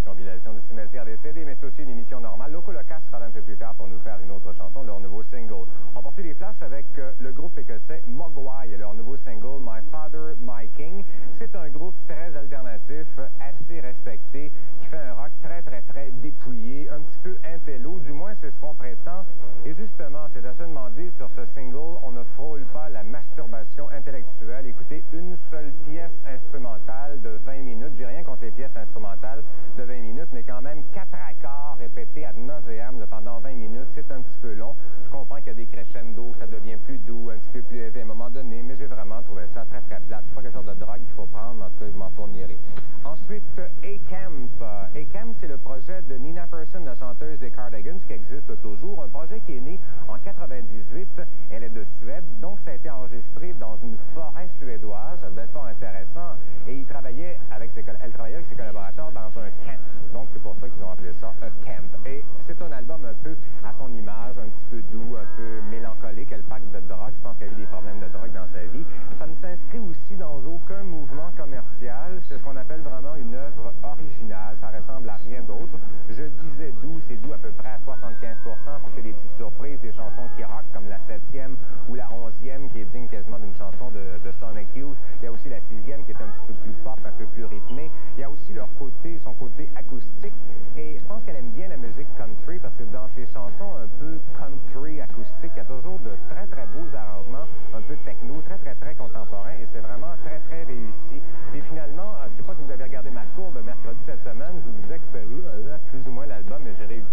compilation du cimetière des CD, mais c'est aussi une émission normale. Loco Locas sera là un peu plus tard pour nous faire une autre chanson, leur nouveau single. On poursuit les flashs avec le groupe écossais Mogwai et leur nouveau single My Father, My King. C'est un groupe très alternatif, assez respecté, qui fait un rock très dépouillé, un petit peu intello, du moins c'est ce qu'on prétend. Et justement, c'est à se demander sur ce single, on ne frôle pas la masturbation intellectuelle. Écoutez, une seule pièce instrumentale de 20 minutes. J'ai rien contre les pièces instrumentales de 20 minutes, mais quand même 4 accords répétés ad nauseam pendant 20 minutes, c'est un petit peu long. Je comprends qu'il y a des crescendo, ça devient plus doux, un petit peu plus élevé à un moment donné, mais j'ai vraiment trouvé ça très plate. C'est pas quelque chose de drogue qu'il faut prendre, en tout cas, je m'en fournirai. Ensuite, A-Camp. A-Camp, c'est le projet de Nina Persson, la chanteuse des Cardigans, qui existe toujours. Un projet qui est né en 98. Elle est de Suède, donc ça a été enregistré dans une forêt suédoise. Ça devait être fort intéressant. Et elle travaillait avec ses collaborateurs dans un camp. Donc c'est pour ça qu'ils ont appelé ça A-Camp. Et c'est un album un peu à son image, un petit peu doux, un peu mélancolique. Elle parle de drogue. Je pense qu'elle a eu des problèmes de drogue dans sa vie. Ça ne s'inscrit aussi dans aucun mouvement commercial. C'est ce qu'on appelle vraiment une œuvre originale. Ça ressemble à rien d'autre. Je disais doux, c'est doux à peu près à 75 parce qu'il y a des petites surprises, des chansons qui rock comme la 7e ou la 11e qui est digne quasiment d'une chanson de Sonic Youth. Il y a aussi la 6e qui est un petit peu plus pop, un peu plus rythmée. Il y a aussi son côté acoustique. Et je pense qu'elle aime bien la musique country parce que dans ses chansons un peu country acoustique, il y a toujours de très beaux arrangements, un peu techno, très contemporains. Et c'est vraiment très réussi. Et finalement, je ne sais pas si vous avez regardé ma courbe mercredi cette semaine, je vous disais que c'était plus ou moins l'album, mais j'ai réussi